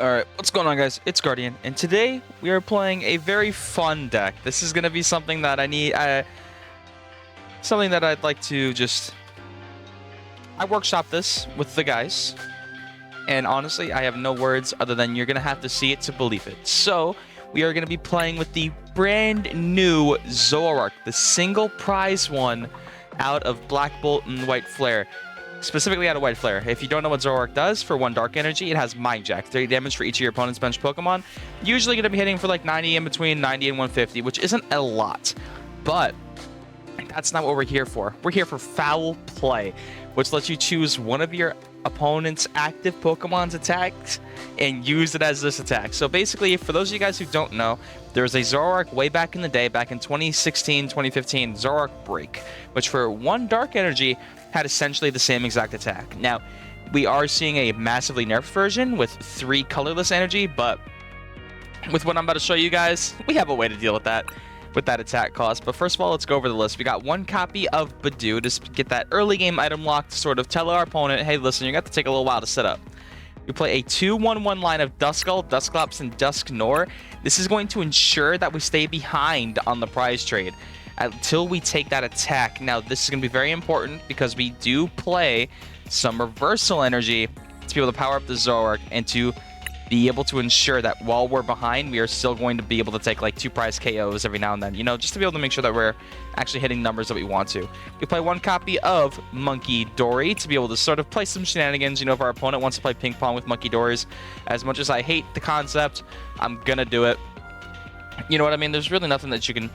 Alright, what's going on, guys? It's Guardian, and today we are playing a very fun deck. This is going to be something that something that I'd like to just... I workshop this with the guys, and honestly, I have no words other than you're going to have to see it to believe it. So, we are going to be playing with the brand new Zoroark, the single prize one out of Black Bolt and White Flare. Specifically out of White Flare. If you don't know what Zoroark does, for 1 Dark Energy, it has Mind Jack. 30 damage for each of your opponent's bench Pokemon. Usually going to be hitting for like 90 in between 90 and 150, which isn't a lot. But that's not what we're here for. We're here for foul play, which lets you choose one of your opponent's active Pokemon's attacks and use it as this attack. So basically, for those of you guys who don't know, there was a Zoroark way back in the day, back in 2016, 2015, Zoroark Break, which for 1 Dark Energy had essentially the same exact attack. Now, we are seeing a massively nerfed version with 3 colorless energy, but with what I'm about to show you guys, we have a way to deal with that attack cost. But first of all, let's go over the list. We got 1 copy of Bidoof to get that early game item lock to sort of tell our opponent, hey, listen, you're going to have to take a little while to set up. We play a 2-1-1 line of Duskull, Dusclops, and Dusknoir. This is going to ensure that we stay behind on the prize trade until we take that attack. Now, this is going to be very important because we do play some reversal energy to be able to power up the Zoroark and to be able to ensure that while we're behind, we are still going to be able to take like 2 prize KOs every now and then, you know, just to be able to make sure that we're actually hitting numbers that we want to. We play 1 copy of Munkidori to be able to sort of play some shenanigans. You know, if our opponent wants to play ping pong with Munkidoris, as much as I hate the concept, I'm gonna do it. You know what I mean? There's really nothing that you can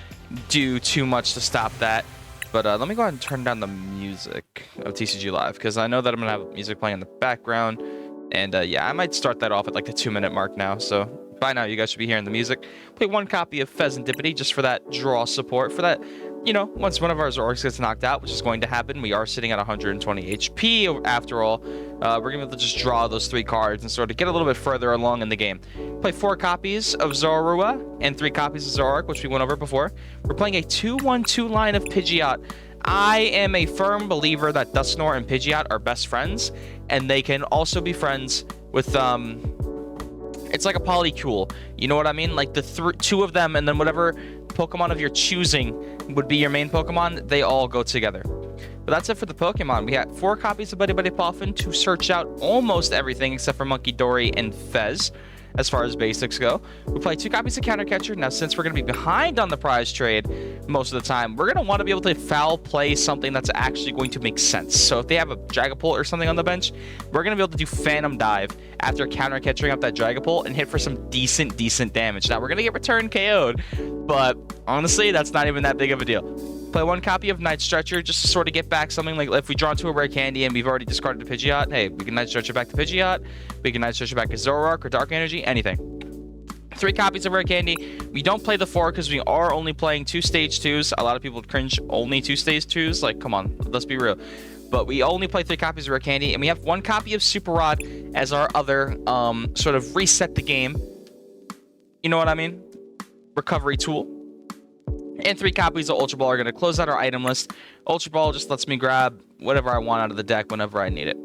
do too much to stop that. But let me go ahead and turn down the music of TCG Live, because I know that I'm going to have music playing in the background. And yeah, I might start that off at like the 2-minute mark now. So by now, you guys should be hearing the music. Play 1 copy of Fezandipiti just for that draw support. For that, you know, once one of our Zoroarks gets knocked out, which is going to happen, we are sitting at 120 HP after all. We're going to be able to just draw those 3 cards and sort of get a little bit further along in the game. Play 4 copies of Zorua and 3 copies of Zoroark, which we went over before. We're playing a 2-1-2 line of Pidgeot. I am a firm believer that Dusknoir and Pidgeot are best friends, and they can also be friends with, it's like a polycule. You know what I mean? Like the 2 of them, and then whatever Pokemon of your choosing would be your main Pokemon, they all go together. But that's it for the Pokemon. We had 4 copies of Buddy-Buddy Poffin to search out almost everything except for Munkidori and Fez, as far as basics go. We play 2 copies of Counter Catcher. Now, since we're going to be behind on the prize trade most of the time, we're going to want to be able to foul play something that's actually going to make sense. So if they have a Dragapult or something on the bench, we're going to be able to do Phantom Dive after Counter Catching up that Dragapult and hit for some decent damage. Now, we're going to get return KO'd, but honestly, that's not even that big of a deal. Play 1 copy of Night Stretcher just to sort of get back something. Like if we draw into a Rare Candy and we've already discarded a Pidgeot, hey, we can Night Stretcher back to Pidgeot, we can Night Stretcher back to Zoroark or Dark Energy, anything. 3 copies of Rare Candy. We don't play the 4 because we are only playing 2 stage 2s. A lot of people cringe only 2 stage 2s. Like, come on, let's be real. But we only play 3 copies of Rare Candy, and we have 1 copy of Super Rod as our other sort of reset the game. You know what I mean? Recovery tool. And 3 copies of Ultra Ball are going to close out our item list. Ultra Ball just lets me grab whatever I want out of the deck whenever I need it.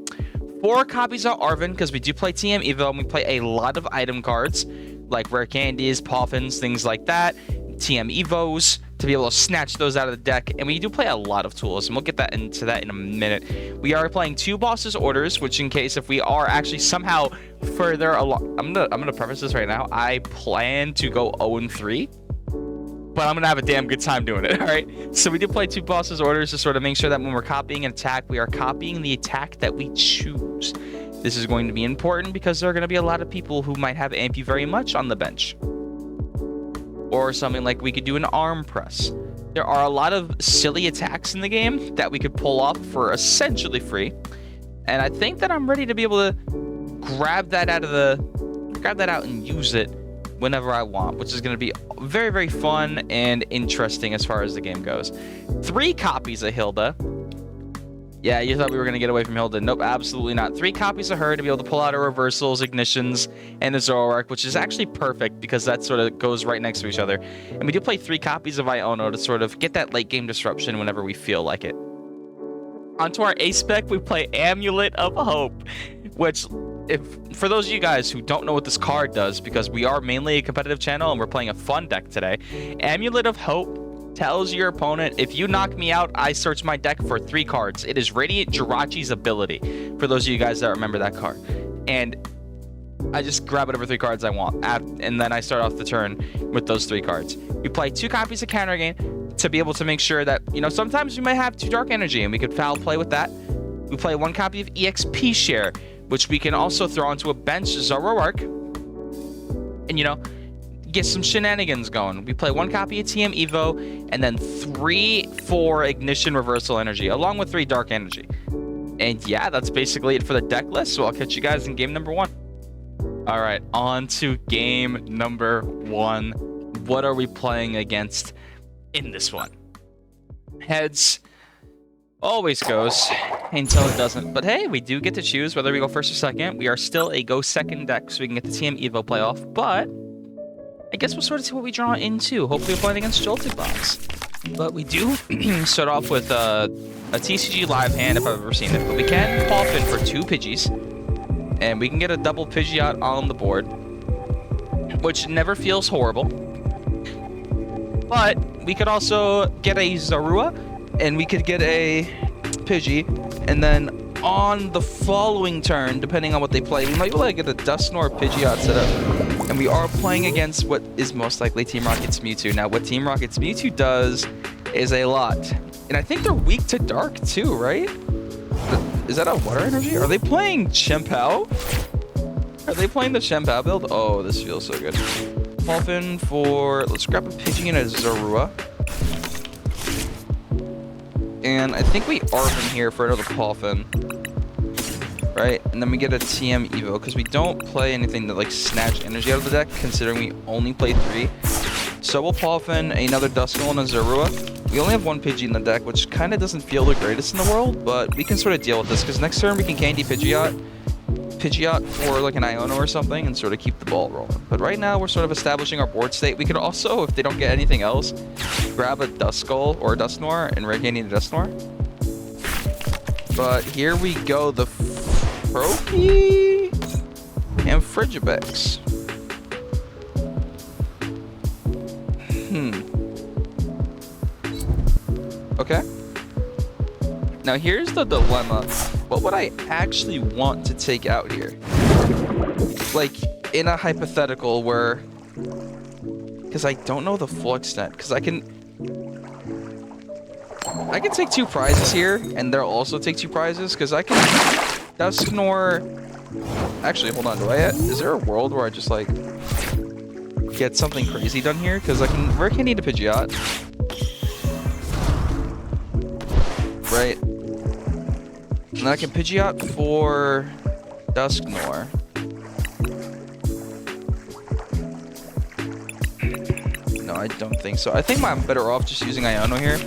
4 copies of Arven, because we do play TM Evo, and we play a lot of item cards, like Rare Candies, Poffins, things like that, TM Evos, to be able to snatch those out of the deck. And we do play a lot of tools, and we'll get into that in a minute. We are playing 2 Bosses Orders, which in case if we are actually somehow further along, I'm gonna preface this right now, I plan to go 0-3. But I'm going to have a damn good time doing it, all right? So we do play 2 Bosses Orders to sort of make sure that when we're copying an attack, we are copying the attack that we choose. This is going to be important because there are going to be a lot of people who might have Ampu very much on the bench. Or something like we could do an arm press. There are a lot of silly attacks in the game that we could pull off for essentially free. And I think that I'm ready to be able to grab that out and use it whenever I want, which is going to be very fun and interesting as far as the game goes. 3 copies of Hilda. Yeah, you thought we were going to get away from Hilda. Nope, absolutely not. 3 copies of her to be able to pull out our reversals, ignitions, and the Zoroark, which is actually perfect because that sort of goes right next to each other. And we do play 3 copies of Iono to sort of get that late game disruption whenever we feel like it. Onto our A spec, we play Amulet of Hope, which if for those of you guys who don't know what this card does, because we are mainly a competitive channel and we're playing a fun deck today, Amulet of Hope tells your opponent, if you knock me out, I search my deck for 3 cards. It is Radiant Jirachi's ability, for those of you guys that remember that card. And I just grab whatever 3 cards I want, and then I start off the turn with those 3 cards. We play 2 copies of Counter Gain to be able to make sure that, you know, sometimes we might have 2 Dark Energy, and we could foul play with that. We play 1 copy of EXP Share, which we can also throw onto a bench Zoroark, and, you know, get some shenanigans going. We play 1 copy of TM Evo, and then 3 for Ignition Reversal Energy, along with 3 Dark Energy. And yeah, that's basically it for the deck list, so I'll catch you guys in game number 1. All right, on to game number 1. What are we playing against in this one? Heads always goes until it doesn't. But hey, we do get to choose whether we go first or second. We are still a go second deck, so we can get the TM Evo playoff. But I guess we'll sort of see what we draw into. Hopefully we're playing against Jolted Box. But we do start off with a TCG live hand if I've ever seen it. But we can Poffin for 2 Pidgeys. And we can get a double Pidgeot on the board, which never feels horrible. But we could also get a Zorua, and we could get a Pidgey, and then on the following turn, depending on what they play, we might be able to get a Dusknoir Pidgeot set up. And we are playing against what is most likely Team Rocket's Mewtwo. Now, what Team Rocket's Mewtwo does is a lot. And I think they're weak to Dark too, right? Is that a Water Energy? Are they playing Chien-Pao? Are they playing the Chien-Pao build? Oh, this feels so good. Poffin for... Let's grab a Pidgey and a Zorua. And I think we Arven here for another Poffin. Right? And then we get a TM Evo, because we don't play anything that, like, snatch energy out of the deck, considering we only play 3. So we'll Poffin another Duskull and a Zorua. We only have 1 Pidgey in the deck, which kind of doesn't feel the greatest in the world, but we can sort of deal with this, because next turn we can Candy Pidgeot for like an Iono or something, and sort of keep the ball rolling. But right now we're sort of establishing our board state. We could also, if they don't get anything else, grab a Duskull or a Dusknoir and Rare Candy to Dusknoir. But here we go, the Froakie and Frigibax. Okay. Now here's the dilemma. What would I actually want to take out here? Like, in a hypothetical where... Because I don't know the full extent. Because I can take 2 prizes here, and they'll also take 2 prizes. Because I can... Dusknoir... Actually, hold on. Is there a world where I just, like... get something crazy done here? Because I can... Rare Candy to Pidgeot. Right. And I can Pidgeot for Dusknoir. No, I don't think so. I think I'm better off just using Iono here,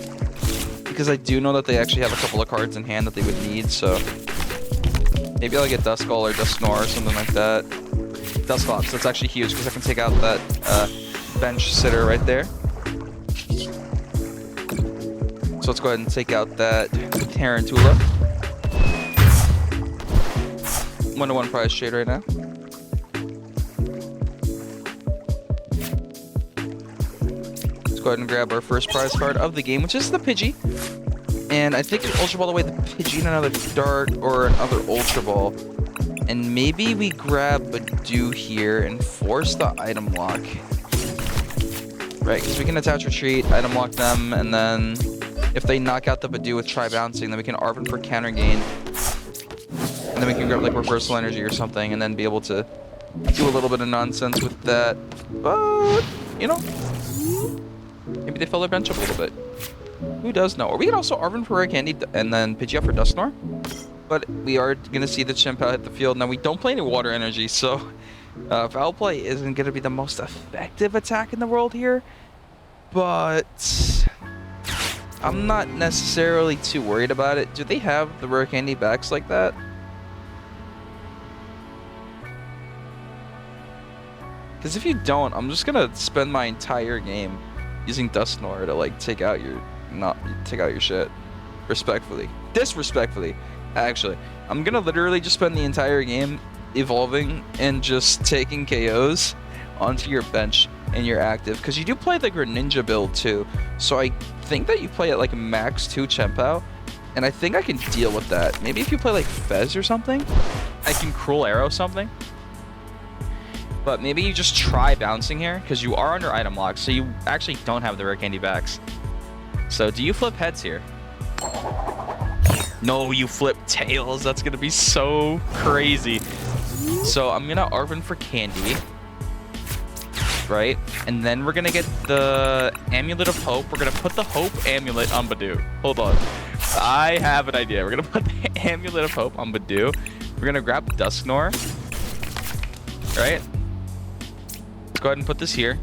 because I do know that they actually have a couple of cards in hand that they would need, so maybe I'll get Duskull or Dusknoir or something like that. Dusclops, that's actually huge, because I can take out that bench sitter right there. So let's go ahead and take out that Tarantula. 1-to-1 prize trade right now. Let's go ahead and grab our first prize card of the game, which is the Pidgey. And I think we Ultra Ball away the Pidgey and another Dark or another Ultra Ball. And maybe we grab Badoo here and force the item lock. Right, because we can attach retreat, item lock them, and then if they knock out the Badoo with Tri-Bouncing, then we can Arven for Counter Gain. And then we can grab like Reversal Energy or something, and then be able to do a little bit of nonsense with that. But, you know, maybe they fill their bench up a little bit. Who does know? Or we can also Arven for Rare Candy and then Pidgeot for Dusknoir. But we are going to see the Chien-Pao hit the field. Now, we don't play any Water Energy, so Foul Play isn't going to be the most effective attack in the world here. But I'm not necessarily too worried about it. Do they have the Rare Candy backs like that? Because if you don't, I'm just going to spend my entire game using Dusknoir to, like, take out your shit. Respectfully. Disrespectfully. Actually, I'm gonna literally just spend the entire game evolving and just taking KOs onto your bench and you're active, because you do play the Greninja build too, so I think that you play at like max 2 Chien-Pao, and I think I can deal with that. Maybe if you play like Fez or something, I can Cruel Arrow something. But maybe you just try bouncing here, because you are under item lock, so you actually don't have the Rare Candy backs. So do you flip heads here? No, you flip tails. That's gonna be so crazy. So I'm gonna Arven for Candy, right? And then we're gonna get the Amulet of Hope. We're gonna put the Hope Amulet on Badoo. Hold on, I have an idea. We're gonna put the Amulet of Hope on Badoo. We're gonna grab Dusknoir, right? Let's go ahead and put this here.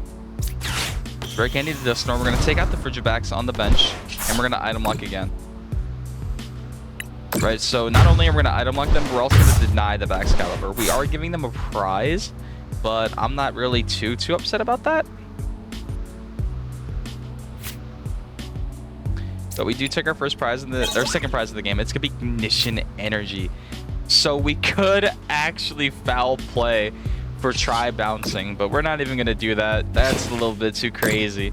Rare Candy to Dusknoir. We're gonna take out the Frigibacks on the bench, and we're gonna item lock again. Right, so not only are we gonna item lock them, we're also gonna deny the Baxcalibur. We are giving them a prize, but I'm not really too upset about that. But we do take our first prize in the, our second prize of the game. It's gonna be Ignition Energy. So we could actually foul play for try bouncing, but we're not even gonna do that. That's a little bit too crazy.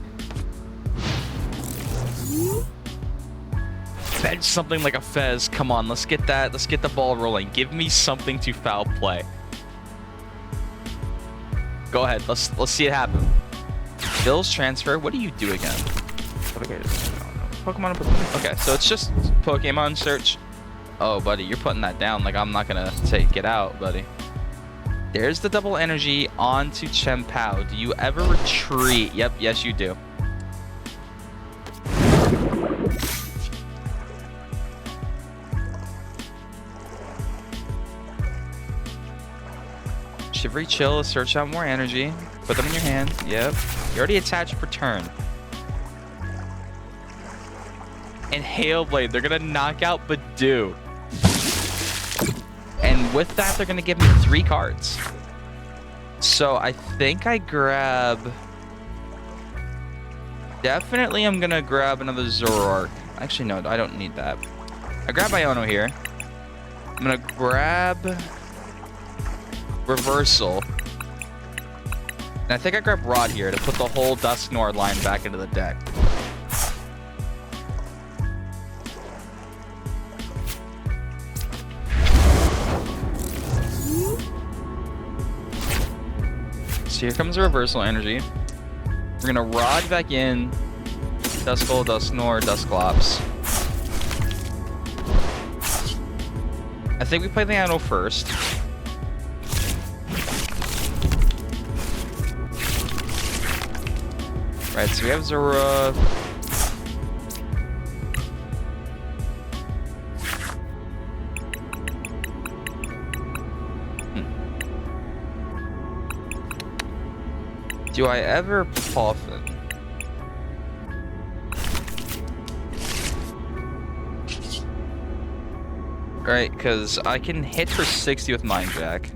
Bench something like a Fez. Come on, let's get that. Let's get the ball rolling. Give me something to foul play. Go ahead. Let's see it happen. Bill's transfer. What do you do again? Pokemon. Okay, so it's just Pokemon search. Oh, buddy, you're putting that down. Like, I'm not gonna say get out, buddy. There's the double energy onto Chien-Pao. Do you ever retreat? Yep, yes you do. Shivery Chill, search out more energy. Put them in your hand. Yep. You already attached for turn. And Hail Blade, they're gonna knock out Badoo. And with that, they're gonna give me 3 cards. So I think I grab... Definitely I'm gonna grab another Zoroark. Actually, no, I don't need that. I grab Iono here. I'm gonna grab... Reversal. And I think I grab Rod here to put the whole Dusknoir line back into the deck. So here comes the Reversal energy. We're gonna Rod back in. Duskull, Dusknoir, Dusclops. I think we play the Iono first. Right, so we have Zorua. Do I ever Poffin? Right, because I can hit for 60 with Mind Jack.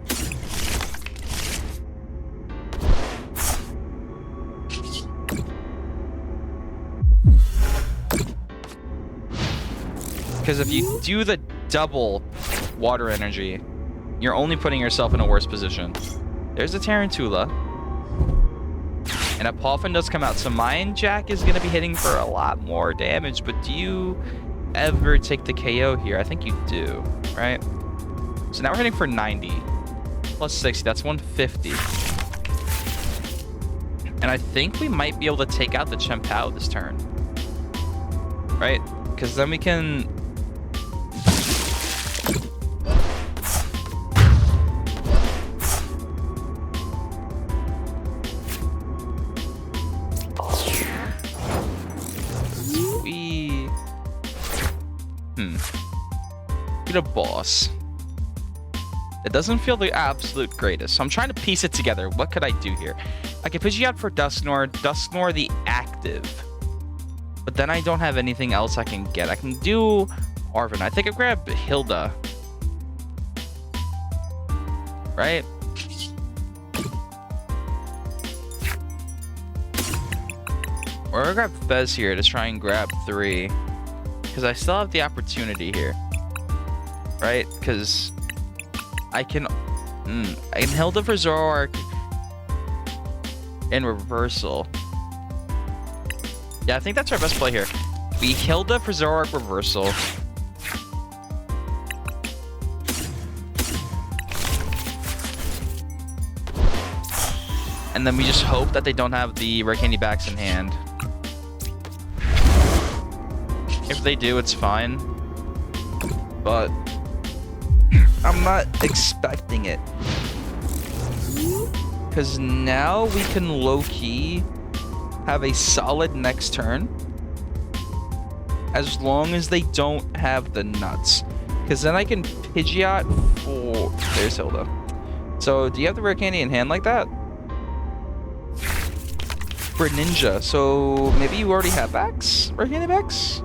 Because if you do the double water energy, you're only putting yourself in a worse position. There's a Tarantula. And a Poffin does come out, so Mind Jack is going to be hitting for a lot more damage, but do you ever take the KO here? I think you do, right? So now we're hitting for 90. Plus 60, that's 150. And I think we might be able to take out the Chien-Pao this turn. Right? Because then we can... Get a boss. It doesn't feel the absolute greatest, so I'm trying to piece it together. What could I do here? I can Pidgeot for Dusknoir, Dusknoir the active. But then I don't have anything else I can get. I can do Arven. I think I grab Hilda. Right? Or I grab Fez here to try and grab 3. Because I still have the opportunity here. Right? Because I can And Hilda for Zoroark in reversal. Yeah, I think that's our best play here. We Hilda for Zoroark reversal. And then we just hope that they don't have the Rare Candy backs in hand. If they do, it's fine. But I'm not expecting it. Because now we can low-key have a solid next turn. As long as they don't have the nuts. Because then I can Pidgeot for... There's Hilda. So, do you have the Rare Candy in hand like that? Greninja. So, maybe you already have backs? Rare Candy backs?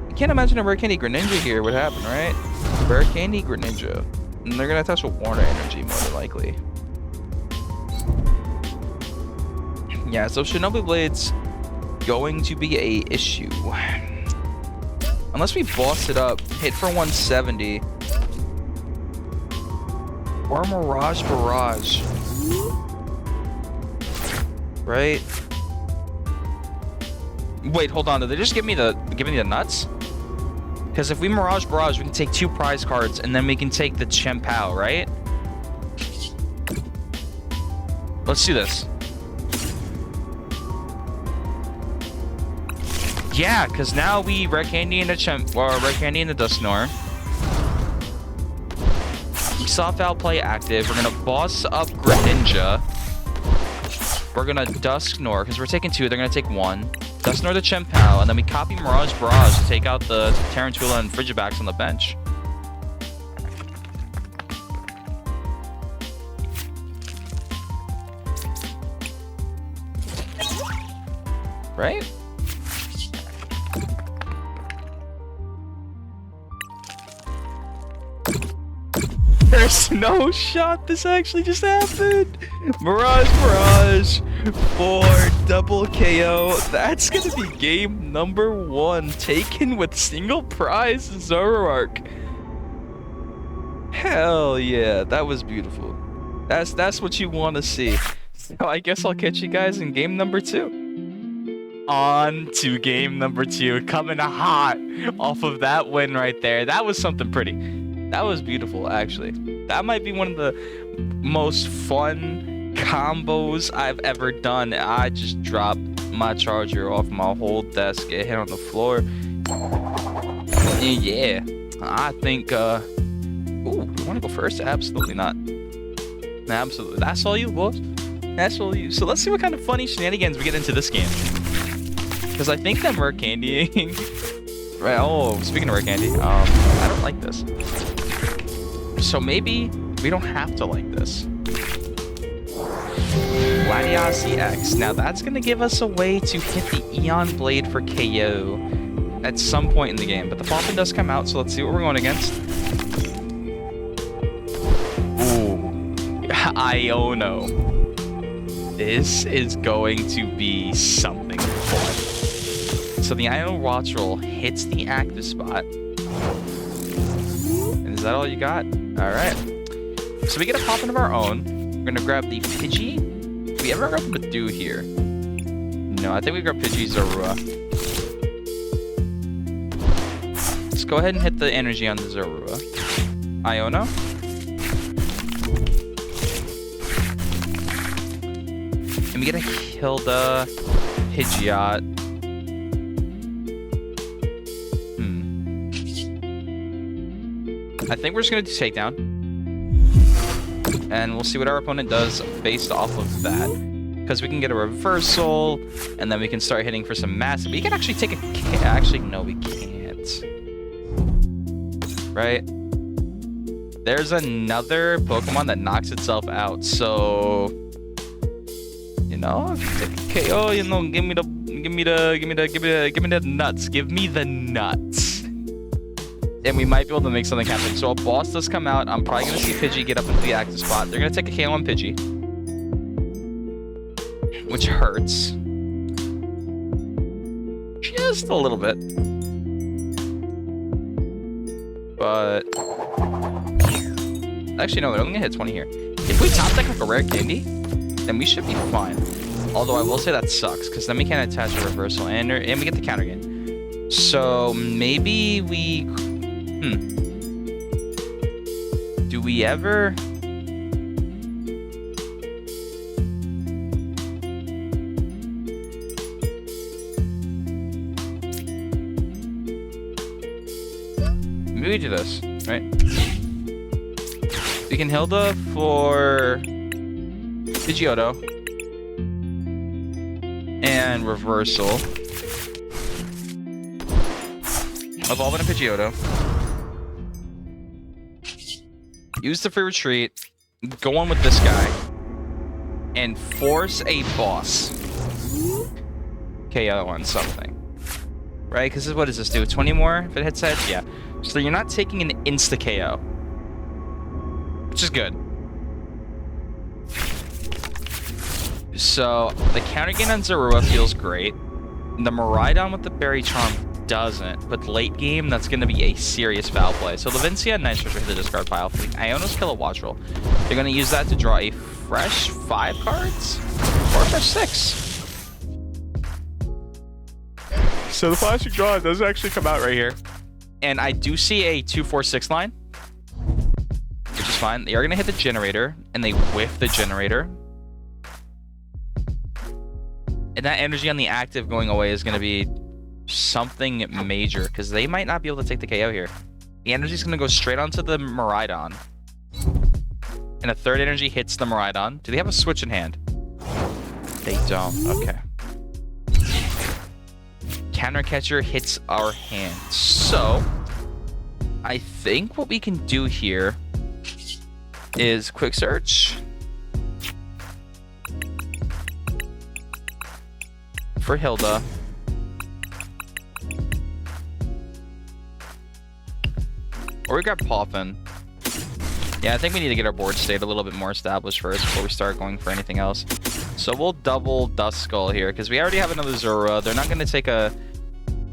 I can't imagine a Rare Candy Greninja here would happen, right? Rare Candy Greninja. And they're going to touch a Warner Energy, more than likely. Yeah, so Shinobi Blade's going to be a issue. Unless we boss it up, hit for 170. Or Mirage Barrage. Right? Wait, hold on. Did they just give me the nuts? Because if we Mirage Barrage, we can take 2 prize cards, and then we can take the Chien-Pao, right? Let's do this. Yeah, because now we Rare Candy in the Rare Candy in the Dusknoir. We saw Foul Play active. We're gonna boss up Greninja. We're gonna Dusknoir, because we're taking 2, they're gonna take 1. Dusknoir the Chien-Pao, and then we copy Mirage Barrage to take out the Tarantula and Frigibacks on the bench. Right? There's no shot this actually just happened. Mirage Barrage for double KO. That's gonna be game number 1, taken with single prize Zoroark. Hell yeah, that was beautiful. That's what you want to see. So I guess I'll catch you guys in game number 2. On to game number 2, coming hot off of that win right there. That was something pretty. That was beautiful, actually. That might be one of the most fun combos I've ever done. I just dropped my charger off my whole desk, it hit on the floor. And yeah, I think, ooh, you want to go first? Absolutely not. Absolutely. That's all you, boys. That's all you. So let's see what kind of funny shenanigans we get into this game. Because I think that Rare Candying... Right, oh, speaking of Rare Candy, I don't like this. So maybe we don't have to like this. Latias EX. Now that's going to give us a way to hit the Eon Blade for KO at some point in the game. But the Poffin does come out, so let's see what we're going against. Ooh. Iono. This is going to be something fun. So the Iono Watch Roll hits the active spot. And is that all you got? Alright. So we get a Poffin of our own. We're going to grab the Pidgey. Do we ever grab the Badu here? No, I think we grab Pidgey Zorua. Let's go ahead and hit the energy on the Zorua. Iono. And we get a Hilda Pidgeot. I think we're just going to do takedown. And we'll see what our opponent does based off of that. Because we can get a reversal, and then we can start hitting for some massive. We can actually take a... Actually, no, we can't. Right? There's another Pokemon that knocks itself out, so... You know, take a KO, you know, give me the nuts. Give me the nuts. And we might be able to make something happen. So a boss does come out. I'm probably going to see Pidgey get up into the active spot. They're going to take a KO on Pidgey. Which hurts. Just a little bit. But... Actually, no, they're only gonna hit 20 here. If we top deck like a rare candy, then we should be fine. Although I will say that sucks, because then we can't attach a reversal, and we get the counter gain. So maybe we... Do we ever... Maybe we do this, right? We can Hilda for Pidgeotto and reversal. Evolve into Pidgeotto. Use the free retreat. Go on with this guy. And force a boss. KO on something. Right? Because what does this do? 20 more if it hits head? Yeah. So you're not taking an insta KO. Which is good. So the counter gain on Zorua feels great. The Miraidon with the Berry Charm doesn't. But late game, that's going to be a serious foul play. So Levincia and Night Stretcher hit the discard pile for the Iono's Kilowattro. They're going to use that to draw a fresh 5 cards? Or a fresh 6. So the plastic draw does actually come out right here. And I do see a 2-4-6 line, which is fine. They are going to hit the generator, and they whiff the generator. And that energy on the active going away is going to be something major, because they might not be able to take the KO here. The energy is going to go straight onto the Miraidon. And a third energy hits the Miraidon. Do they have a switch in hand? They don't. Okay. Counter catcher hits our hand. So, I think what we can do here is quick search for Hilda. Or we grab Poffin. Yeah, I think we need to get our board state a little bit more established first before we start going for anything else. So we'll double Duskull here, because we already have another Zorua. They're not going to take a...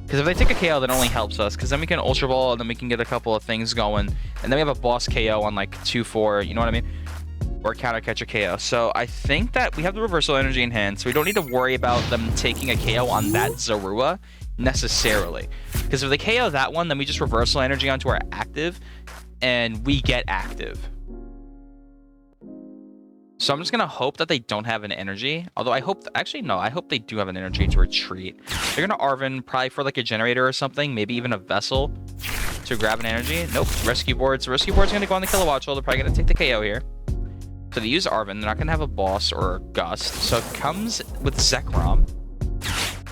Because if they take a KO, that only helps us, because then we can Ultra Ball, and then we can get a couple of things going. And then we have a boss KO on like 2-4, you know what I mean? Or counter catcher KO. So I think that we have the reversal energy in hand, so we don't need to worry about them taking a KO on that Zorua necessarily. Because if they KO that one, then we just reversal energy onto our active, and we get active. So I'm just going to hope that they don't have an energy. Although I hope... Actually, no. I hope they do have an energy to retreat. They're going to Arven probably for like a generator or something. Maybe even a vessel to grab an energy. Nope. Rescue board. So rescue board's going to go on the Kilowattro. They're probably going to take the KO here. So they use Arven. They're not going to have a boss or a gust. So it comes with Zekrom.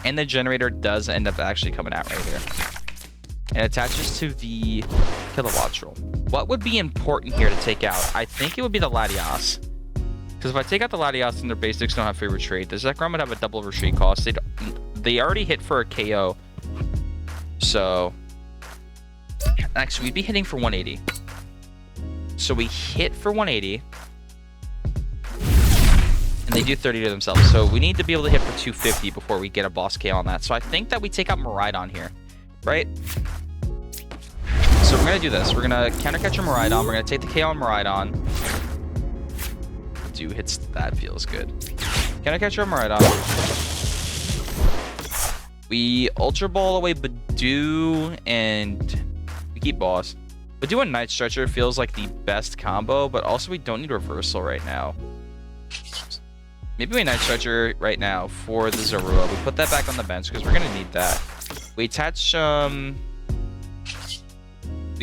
And the generator does end up actually coming out right here. And attaches to the Kilowattro. What would be important here to take out? I think it would be the Latias. Because if I take out the Latias and their basics don't have free retreat, the Zekrom would have a double retreat cost. They already hit for a KO. So, actually, we'd be hitting for 180. So we hit for 180. And they do 30 to themselves. So we need to be able to hit for 250 before we get a boss KO on that. So I think that we take out Miraidon here. Right? So we're going to do this. We're going to counter catch a Miraidon. We're going to take the KO on Miraidon. Hits that feels good. Can I catch our Miraidon? We Ultra Ball away Badu and we keep boss. Badu and Night Stretcher feels like the best combo, but also we don't need reversal right now. Maybe we Night Stretcher right now for the Zorua. We put that back on the bench because we're gonna need that. We attach the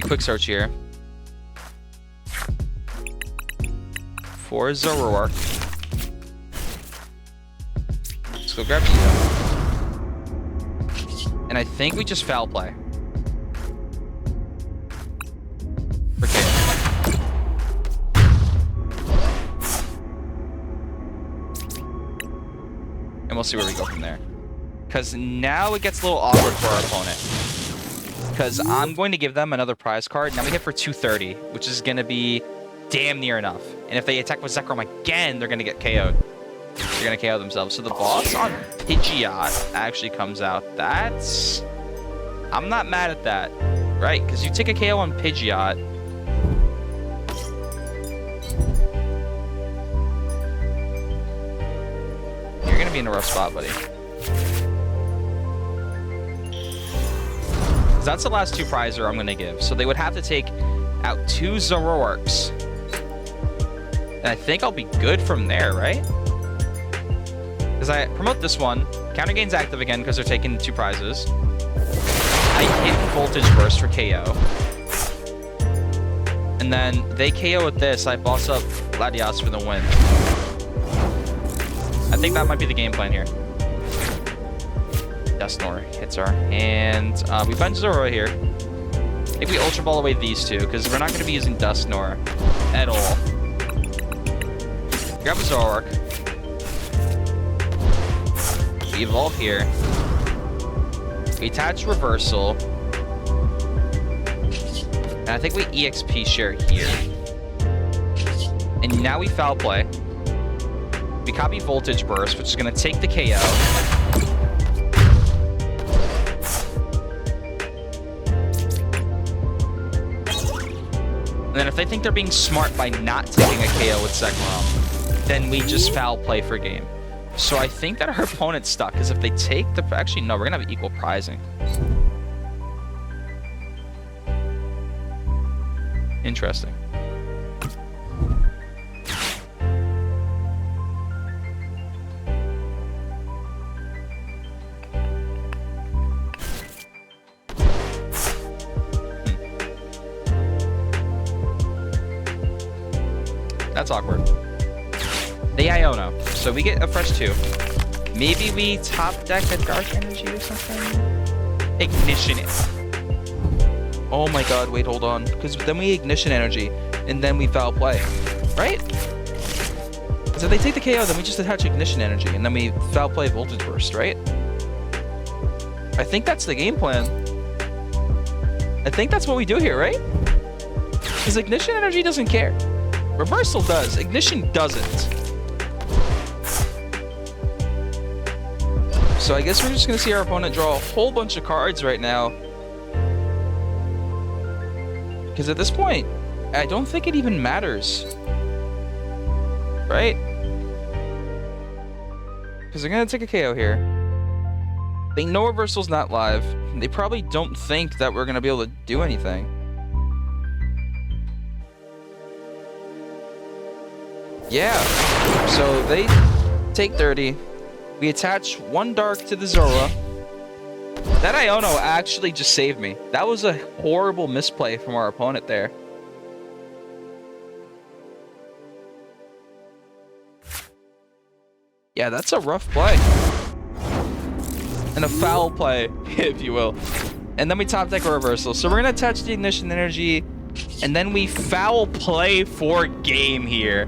quick search here. For Zoroark. Let's go grab Iono. And I think we just foul play. Okay. And we'll see where we go from there. Because now it gets a little awkward for our opponent. Because I'm going to give them another prize card. Now we hit for 230, which is going to be damn near enough. And if they attack with Zekrom again, they're going to get KO'd. They're going to KO themselves. So the boss on Pidgeot actually comes out. That's... I'm not mad at that. Right? Because you take a KO on Pidgeot. be in a rough spot, buddy. That's the last 2 prizer I'm going to give. So they would have to take out 2 Zoroarks. And I think I'll be good from there, right? Because I promote this one. Counter Gain's active again because they're taking 2 prizes. I hit Voltage Burst for KO. And then they KO with this. I boss up Latias for the win. I think that might be the game plan here. Dusknoir hits our hand. We bench Zorua here. Maybe we Ultra Ball away these 2, because we're not going to be using Dusknoir at all. Grab a Zoroark. We evolve here. We attach Reversal. And I think we EXP share here. And now we Foul Play. We copy Voltage Burst, which is going to take the KO. And then if they think they're being smart by not taking a KO with Zekrom, then we just Foul Play for game. So I think that our opponent's stuck, because if they take the... Actually, no, we're going to have equal prizing. Interesting. That's awkward. The Iono. So we get a fresh 2. Maybe we top deck a Dark Energy or something? Ignition it. Oh my god, wait, hold on. Because then we Ignition Energy, and then we Foul Play. Right? So if they take the KO, then we just attach Ignition Energy, and then we Foul Play Voltage Burst, right? I think that's the game plan. I think that's what we do here, right? Because Ignition Energy doesn't care. Reversal does. Ignition doesn't. So I guess we're just going to see our opponent draw a whole bunch of cards right now. Because at this point, I don't think it even matters. Right? Because they're going to take a KO here. They know Reversal's not live. They probably don't think that we're going to be able to do anything. Yeah, so they take 30. We attach 1 Dark to the Zorua. That Iono actually just saved me. That was a horrible misplay from our opponent there. Yeah, that's a rough play. And a foul play, if you will. And then we top deck a Reversal. So we're going to attach the Ignition Energy. And then we foul play for game here.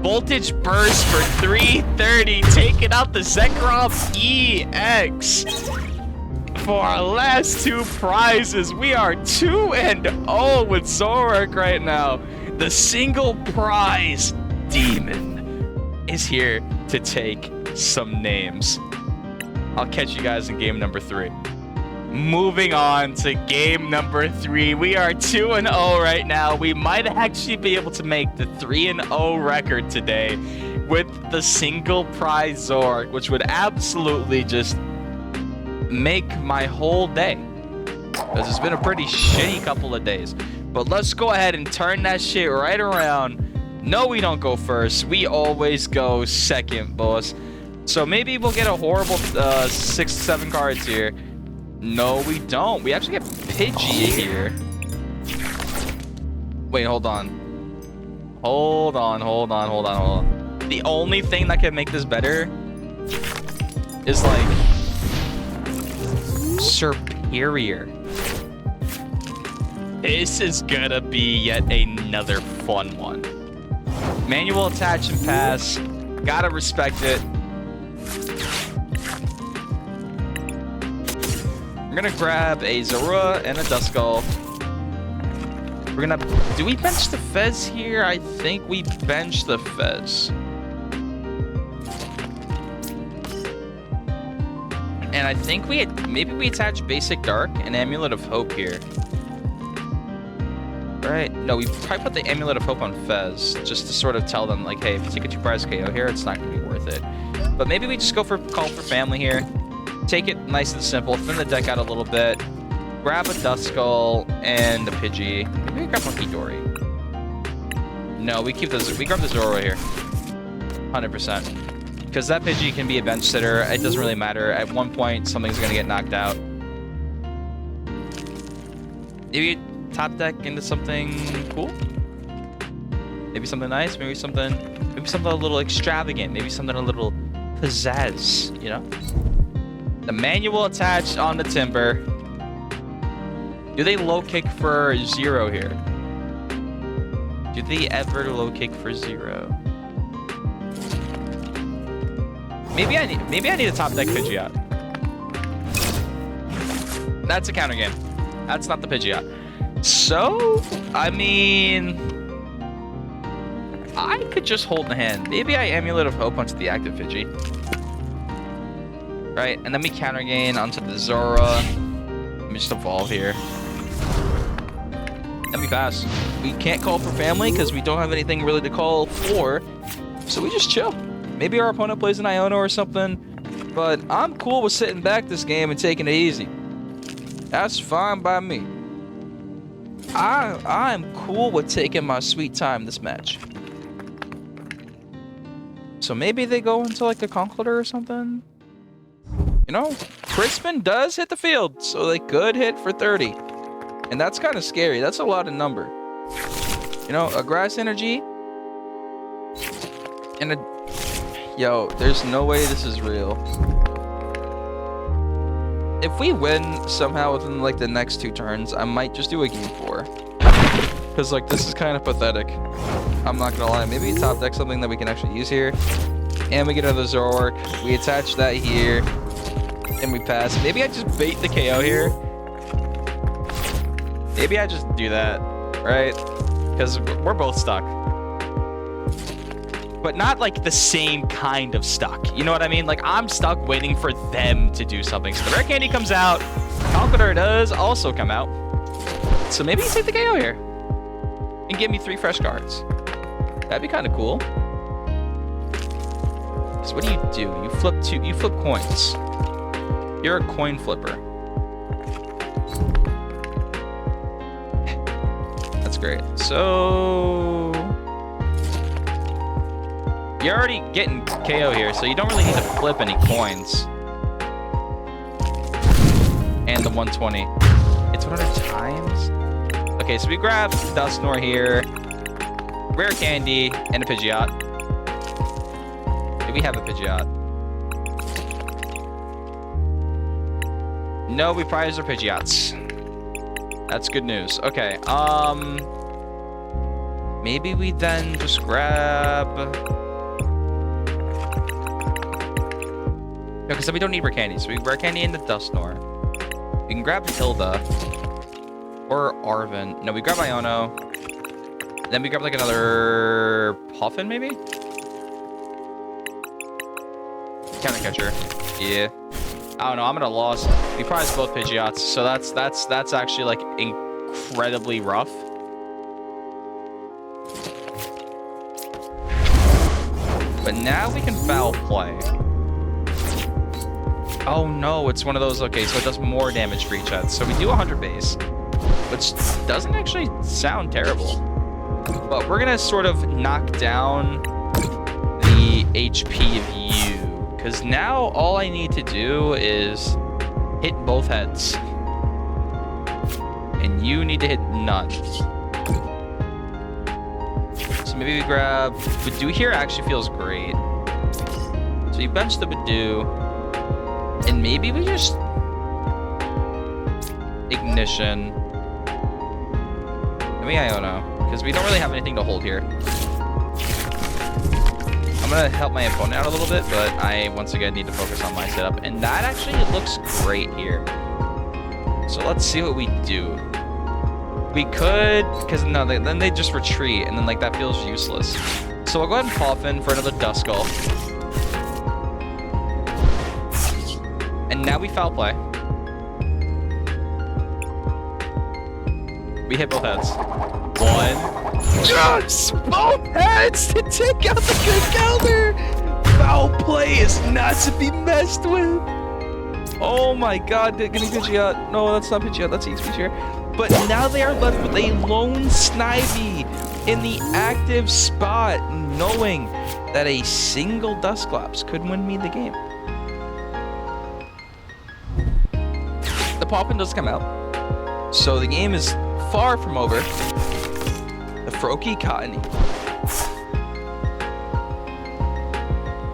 Voltage Burst for 330, taking out the Zekrom EX. For our last 2 prizes, we are 2-0 with Zoroark right now. The single prize demon is here to take some names. I'll catch you guys in game number 3. Moving on to game number 3. We are 2-0 right now. We might actually be able to make the 3-0 record today with the single prize Zoroark, which would absolutely just make my whole day. Because it's been a pretty shitty couple of days. But let's go ahead and turn that shit right around. No, we don't go first. We always go second, boss. So maybe we'll get a horrible 6-7 cards here. No, we don't. We actually get Pidgey here. Wait, hold on. Hold on. The only thing that can make this better is, like, Superior. This is gonna be yet another fun one. Manual attach and pass. Gotta respect it. We're gonna grab a Zorua and a Duskull. We're gonna... Do we bench the Fez here? I think we bench the Fez. And I think maybe we attach Basic Dark and Amulet of Hope here. Right? No, we probably put the Amulet of Hope on Fez just to sort of tell them, like, hey, if you take a 2 prize KO here, it's not gonna be worth worth it. But maybe we just go for call for family here. Take it nice and simple. Thin the deck out a little bit. Grab a Duskull and a Pidgey. Maybe we grab Munkidori. No, we keep those. We grab the Zorua here. 100%. Because that Pidgey can be a bench sitter. It doesn't really matter. At one point, something's going to get knocked out. Maybe top deck into something cool? Maybe something nice? Maybe something a little extravagant. Maybe something a little pizzazz, you know? The manual attached on the timber. Do they low kick for 0 here? Do they ever low kick for 0? Maybe I need a top deck Pidgeot. That's a counter game. That's not the Pidgeot. So, I mean, I could just hold the hand. Maybe I Amulet of Hope onto the active Pidgey. Right, and then we counter gain onto the Zorua. Let me just evolve here. Then we pass. We can't call for family because we don't have anything really to call for. So we just chill. Maybe our opponent plays an Iono or something. But I'm cool with sitting back this game and taking it easy. That's fine by me. I'm cool with taking my sweet time this match. So maybe they go into like a Conkeldurr or something. You know, Crispin does hit the field, so they could hit for 30. And that's kind of scary. That's a lot of number. You know, a Grass Energy. And a... Yo, there's no way this is real. If we win somehow within like the next 2 turns, I might just do a game 4. Because like this is kind of pathetic. I'm not gonna lie. Maybe top deck something that we can actually use here. And we get another Zoroark. We attach that here. And we pass. Maybe I just bait the KO here. Maybe I just do that, right? Because we're both stuck. But not like the same kind of stuck. You know what I mean? Like I'm stuck waiting for them to do something. So the Rare Candy comes out. Conkeldurr does also come out. So maybe you take the KO here. And give me 3 fresh cards. That'd be kind of cool. So what do? You flip coins. You're a coin flipper. That's great. So you're already getting KO here, so you don't really need to flip any coins. And the 120. It's 100 times? Okay, so we grab Dusknoir here. Rare Candy and a Pidgeot. Do we have a Pidgeot? No, we prize our Pidgeots. That's good news. Okay, maybe we then just grab... No, because we don't need Rare Candy. So we Rare Candy into Dusknoir. We can grab Hilda. Or Arven. No, we grab Iono. Then we grab like another Poffin, maybe? Counter catcher. Yeah. I don't know. I'm at a loss. We prize both Pidgeots, so that's actually like incredibly rough. But now we can foul play. Oh no, it's one of those. Okay, so it does more damage for each head. So we do 100 base, which doesn't actually sound terrible. But we're gonna sort of knock down the HP of you. Because now all I need to do is hit both heads. And you need to hit none. So maybe we grab... Budu here actually feels great. So you bench the Budu. And maybe we just... Ignition. Maybe Iono. Because we don't really have anything to hold here. I'm going to help my opponent out a little bit, but I, once again, need to focus on my setup. And that actually looks great here. So let's see what we do. We could, because no, then they just retreat, and then like that feels useless. So we'll go ahead and Poffin for another Duskull. And now we foul play. We hit both heads. 1. Just both heads to take out the good counter. Foul play is not to be messed with. Oh my god, give me Pidgeot. No, that's not Pidgeot, that's EXP share. But now they are left with a lone Snivy in the active spot, knowing that a single Dusclops could win me the game. The Poffin does come out, so the game is far from over. The Froakie Cottony.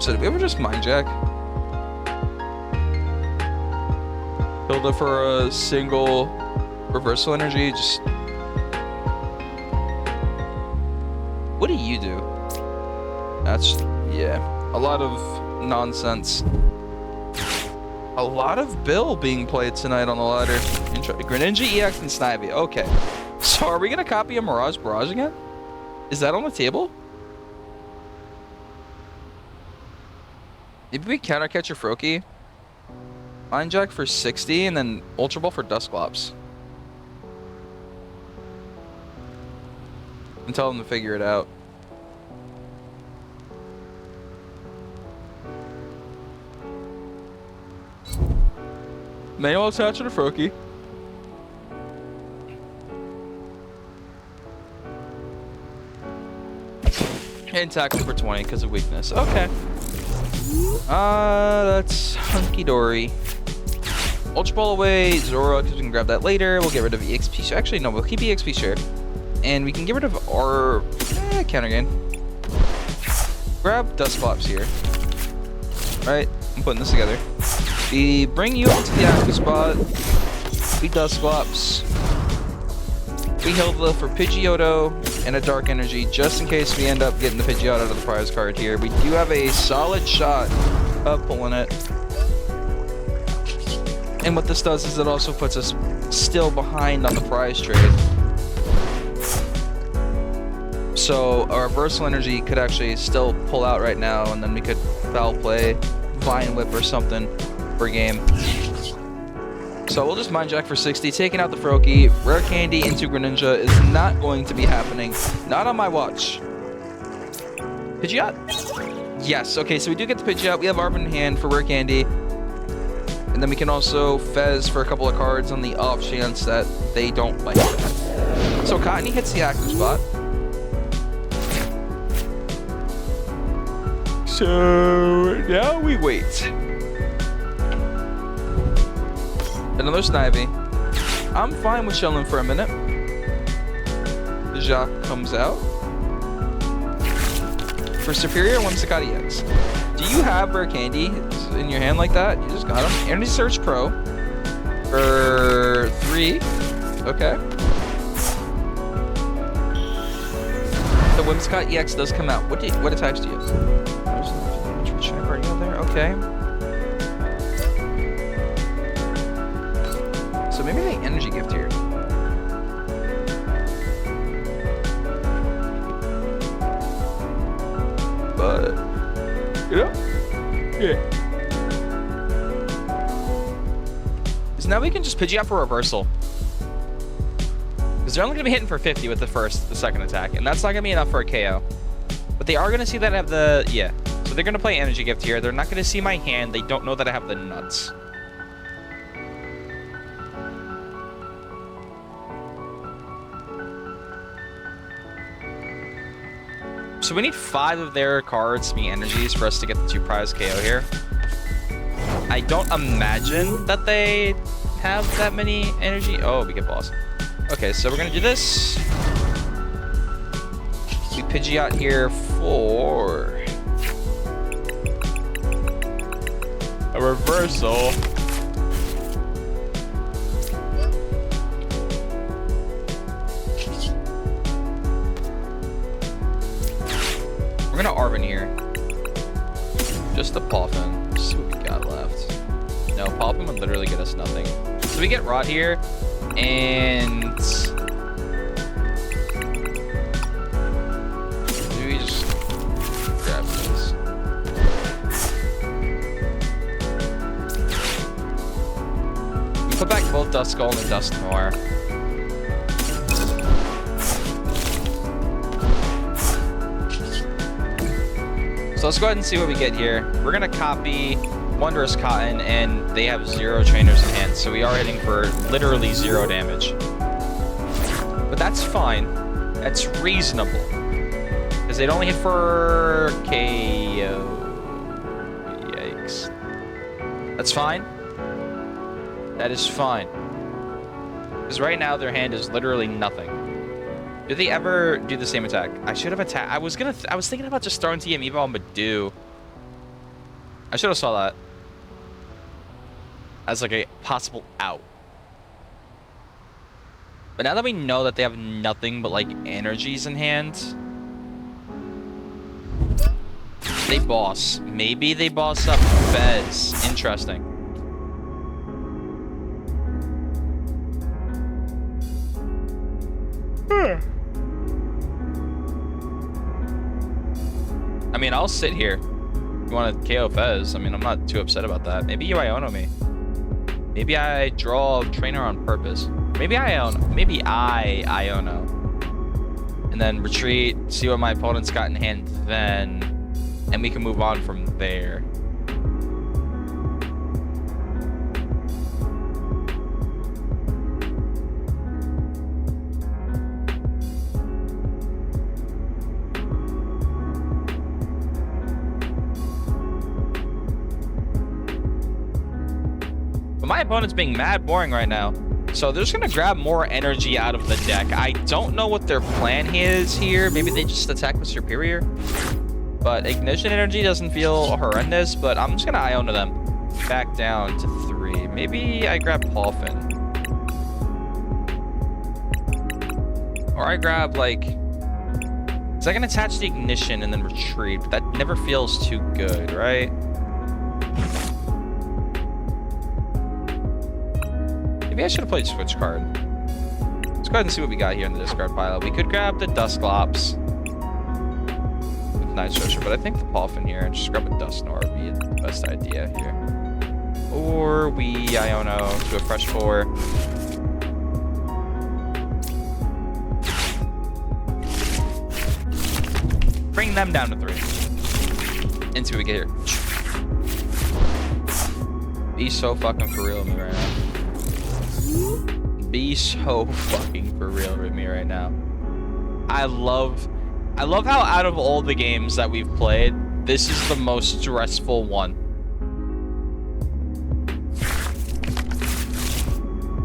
So did we ever just Mind Jack Hilda for a single reversal energy? Just what do you do? That's, yeah, a lot of nonsense. A lot of Bill being played tonight on the ladder. Greninja EX and Snivy. Okay, so are we gonna copy a Mirage Barrage again? Is that on the table? Maybe we counter catch a Froakie, Mind Jack for 60, and then Ultra Ball for Dusclops. And tell them to figure it out. Manual attach to the Froakie. And tackle for 20 because of weakness. Okay. That's hunky-dory. Ultra Ball away, Zoroark, because we can grab that later. We'll get rid of EXP share. Actually, no, we'll keep EXP share. And we can get rid of our counter gain. Grab Dusclops here. Alright, I'm putting this together. We bring you up to the active spot. We Dusclops. We Hilda for Pidgeotto and a Dark Energy, just in case we end up getting the Pidgeot out of the prize card here. We do have a solid shot of pulling it. And what this does is it also puts us still behind on the prize trade. So a reversal energy could actually still pull out right now, and then we could foul play, Vine Whip or something per game. So we'll just Mind Jack for 60, taking out the Froakie. Rare Candy into Greninja is not going to be happening. Not on my watch. Pidgeot? Yes, okay, so we do get the Pidgeot. We have Arven in hand for Rare Candy. And then we can also Fez for a couple of cards on the off chance that they don't like that. So Cottony hits the active spot. So now we wait. Another Snivy. I'm fine with chilling for a minute. Jacques comes out. For Superior Whimsicott EX. Do you have Rare Candy in your hand like that? You just got him. Energy Search Pro. For 3. Okay. The Whimsicott EX does come out. What attacks do you have? Already on there? Okay. So maybe the energy gift here. But, you know? Yeah. So now we can just Pidgey up for reversal. Because they're only going to be hitting for 50 with the second attack. And that's not going to be enough for a KO. But they are going to see that I have the, yeah. So they're going to play energy gift here. They're not going to see my hand. They don't know that I have the nuts. So we need 5 of their cards to be energies for us to get the 2 prize KO here. I don't imagine that they have that many energy. Oh, we get boss. Okay, so we're gonna do this. We Pidgeot here for a reversal. We're gonna Arven here. Just the Poffin. See what we got left. No, Poffin would literally get us nothing. So we get Rot here, and do we just grab this? We put back both Duskull and Dusknoir. So let's go ahead and see what we get here. We're going to copy Wondrous Cotton, and they have 0 trainers in hand, so we are hitting for literally 0 damage. But that's fine. That's reasonable. Because they'd only hit for KO. Yikes. That's fine. That is fine. Because right now their hand is literally nothing. Do they ever do the same attack? I should have attacked. I was thinking about just throwing TM Evo on Badu. I should have saw that as like a possible out. But now that we know that they have nothing but like energies in hand, they boss. Maybe they boss up Fez. Interesting. I mean, I'll sit here. If you want to KO Fez, I mean, I'm not too upset about that. Maybe you Iono me. Maybe I draw a trainer on purpose. Maybe I Iono. And then retreat, see what my opponent's got in hand then, and we can move on from there. My opponent's being mad boring right now. So they're just going to grab more energy out of the deck. I don't know what their plan is here. Maybe they just attack with Superior. But Ignition Energy doesn't feel horrendous. But I'm just going to Iono them back down to 3. Maybe I grab Poffin. Or I grab like... Because I can attach the Ignition and then retreat. But that never feels too good, right? Maybe I should have played Switch Card. Let's go ahead and see what we got here in the discard pile. We could grab the Dusclops with Night Stretcher, but I think the Poffin here and just grab a Dusknoir would be the best idea here. Or we Iono to a fresh 4. Bring them down to 3. And see what we get here. Be so fucking for real with me right now. Be so fucking for real with me right now. I love how out of all the games that we've played, this is the most stressful one.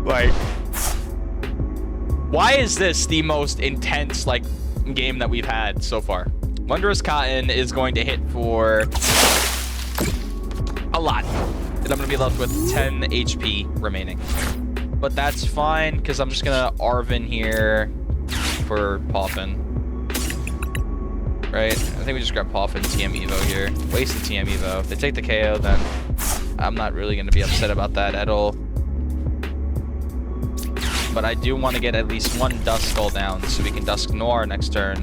Like, why is this the most intense like game that we've had so far? Wondrous Cotton is going to hit for a lot. And I'm going to be left with 10 HP remaining. But that's fine, because I'm just going to Arven here for Poffin. Right? I think we just grab Poffin TM Evo here. Waste the TM Evo. If they take the KO, then I'm not really going to be upset about that at all. But I do want to get at least one Duskull down, so we can Dusknoir next turn.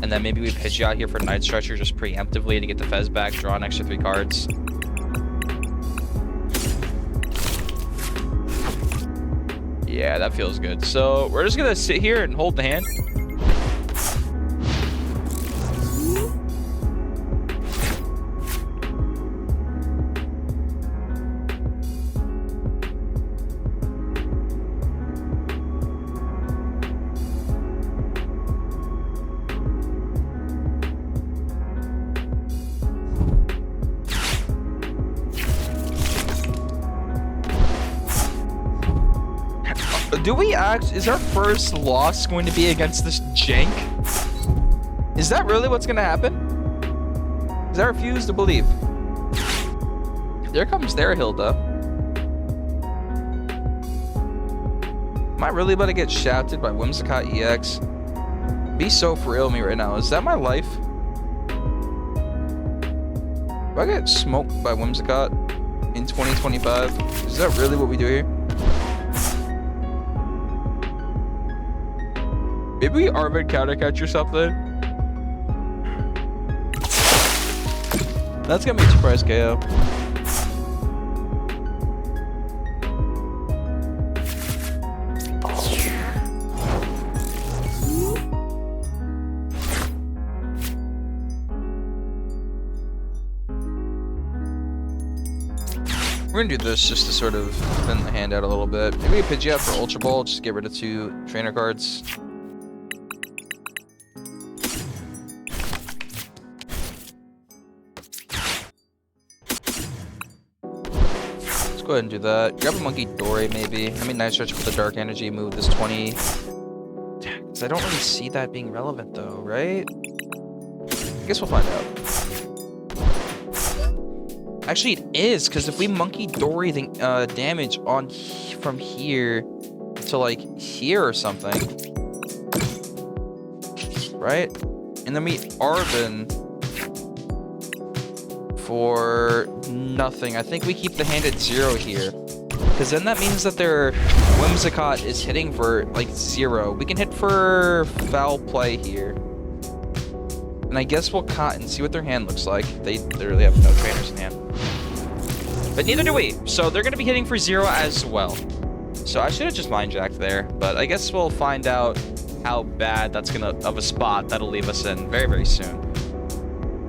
And then maybe we Pidgeot here for Night Stretcher just preemptively to get the Fez back, draw an extra 3 cards. Yeah, that feels good. So we're just gonna sit here and hold the hand. Do we is our first loss going to be against this jank? Is that really what's going to happen? Because I refuse to believe. There comes their Hilda. Am I really about to get shafted by Whimsicott EX? Be so for real with me right now. Is that my life? If I get smoked by Whimsicott in 2025, is that really what we do here? Maybe we Arven counter catch or something. That's gonna be a surprise KO. We're gonna do this just to sort of thin the hand out a little bit. Maybe a Pidgeot for Ultra Ball, just get rid of 2 trainer cards. Let's go ahead and do that. Grab a Munkidori maybe. I mean, Night Stretcher for the Dark Energy, move this 20. I don't really see that being relevant though, right? I guess we'll find out. Actually, it is, because if we Munkidori the damage on from here to like here or something, right? And then we Arven for nothing. I think we keep the hand at 0 here, because then that means that their Whimsicott is hitting for like 0. We can hit for foul play here. And I guess we'll cut and see what their hand looks like. They literally have no trainers in hand. But neither do we. So they're going to be hitting for 0 as well. So I should have just mind jacked there. But I guess we'll find out how bad that's going to, of a spot that'll leave us in very, very soon.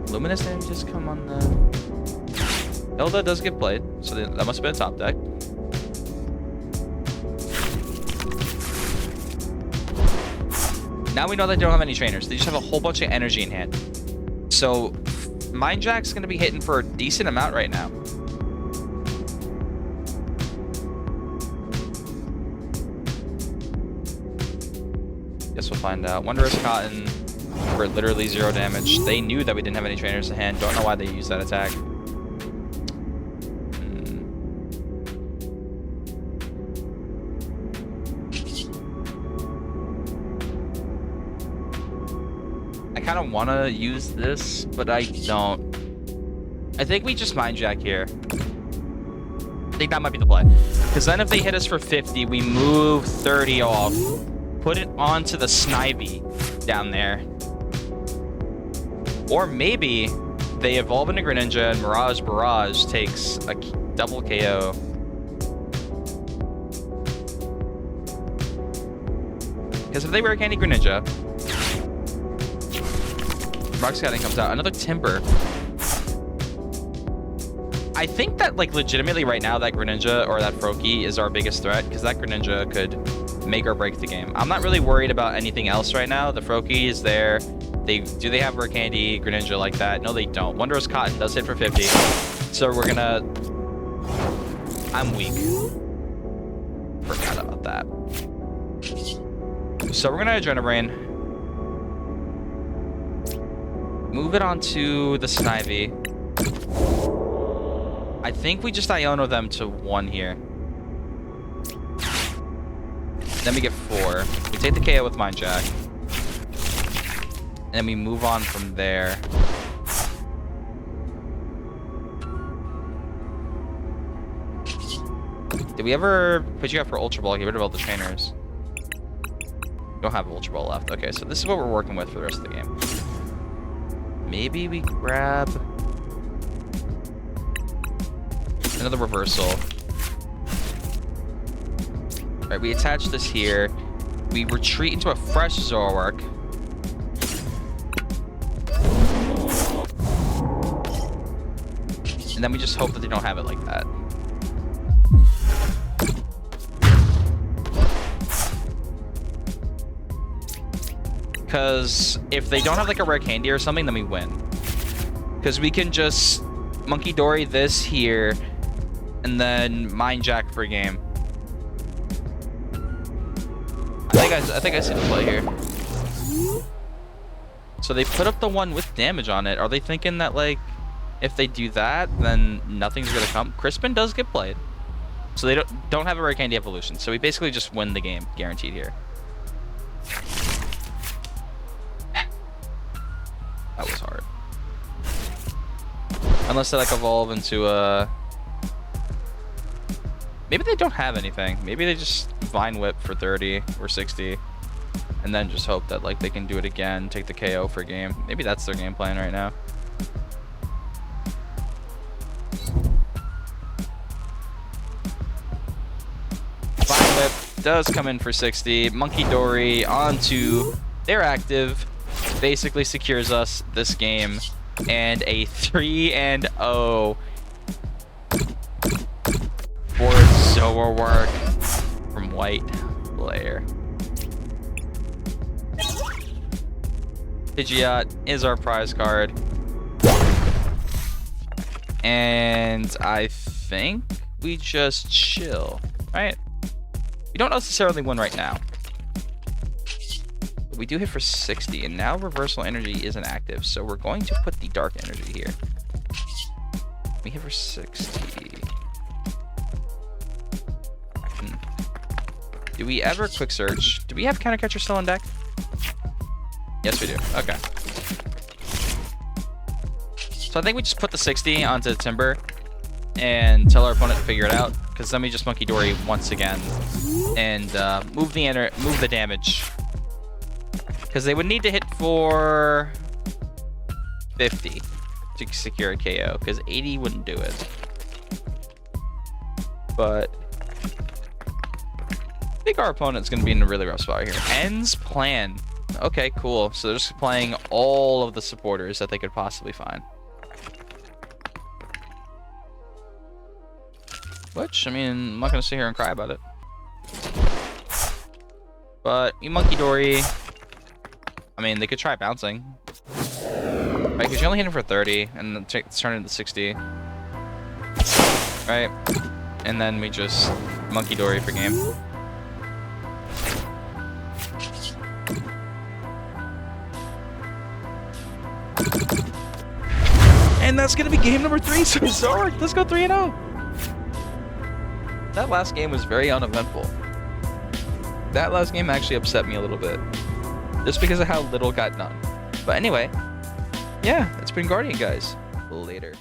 Luminous didn't just come on the... Hilda does get played. So that must have been a top deck. Now we know they don't have any trainers. They just have a whole bunch of energy in hand. So Mind Jack's going to be hitting for a decent amount right now. Guess we'll find out. Wondrous Cotton for literally 0 damage. They knew that we didn't have any trainers in hand. Don't know why they used that attack. I kind of want to use this, but I don't. I think we just Mind Jack here. I think that might be the play. Because then if they hit us for 50, we move 30 off. Put it onto the Snivy down there. Or maybe they evolve into Greninja and Mirage Barrage takes a double KO. Because if they Rare Candy Greninja, Rock Scouting comes out. Another Timber. I think that, like, legitimately right now, that Greninja or that Froakie is our biggest threat, because that Greninja could make or break the game. I'm not really worried about anything else right now. The Froakie is there. Do they have Rare Candy Greninja like that? No, they don't. Wondrous Cotton does hit for 50. So we're gonna... I'm weak. Forgot about that. So we're gonna Adrenabrain. Move it onto the Snivy. I think we just Iono them to 1 here. Then we get 4. We take the KO with Mind Jack. And then we move on from there. Did we ever put you out for Ultra Ball? Get rid of all the trainers. Don't have Ultra Ball left. Okay, so this is what we're working with for the rest of the game. Maybe we grab another reversal. All right, we attach this here. We retreat into a fresh Zoroark. And then we just hope that they don't have it like that. Because if they don't have like a Rare Candy or something, then we win. Because we can just Munkidori this here and then Mind Jack for a game. I think I see the play here. So they put up the 1 with damage on it. Are they thinking that, like, if they do that, then nothing's gonna come? Crispin does get played. So they don't have a Rare Candy evolution. So we basically just win the game, guaranteed here. That was hard. Unless they, like, evolve into a... Maybe they don't have anything. Maybe they just Vine Whip for 30 or 60. And then just hope that, like, they can do it again, take the KO for a game. Maybe that's their game plan right now. Vine Whip does come in for 60. Munkidori onto their active. Basically secures us this game. And a 3-0 for Zoroark from white player. Pidgeot is our prize card. And I think we just chill, right? We don't necessarily win right now. But we do hit for 60, and now reversal energy isn't active, so we're going to put the dark energy here. We hit for 60. Do we ever quick search? Do we have Counter Catcher still on deck? Yes, we do. Okay. So I think we just put the 60 onto the Timber and tell our opponent to figure it out, because then we just Munkidori once again and move the damage, because they would need to hit for 50 to secure a KO, because 80 wouldn't do it. But I think our opponent's going to be in a really rough spot here. Ends plan. Okay, cool. So they're just playing all of the supporters that they could possibly find. Which, I mean, I'm not going to sit here and cry about it. But you Munkidori. I mean, they could try bouncing. Right, because you're only hitting for 30, and then it's turning into 60. Right? And then we just Munkidori for game. And that's going to be game number 3, so Zork, let's go 3-0. That last game was very uneventful. That last game actually upset me a little bit, just because of how little got done. But anyway, yeah, it's been Guardian, guys. Later.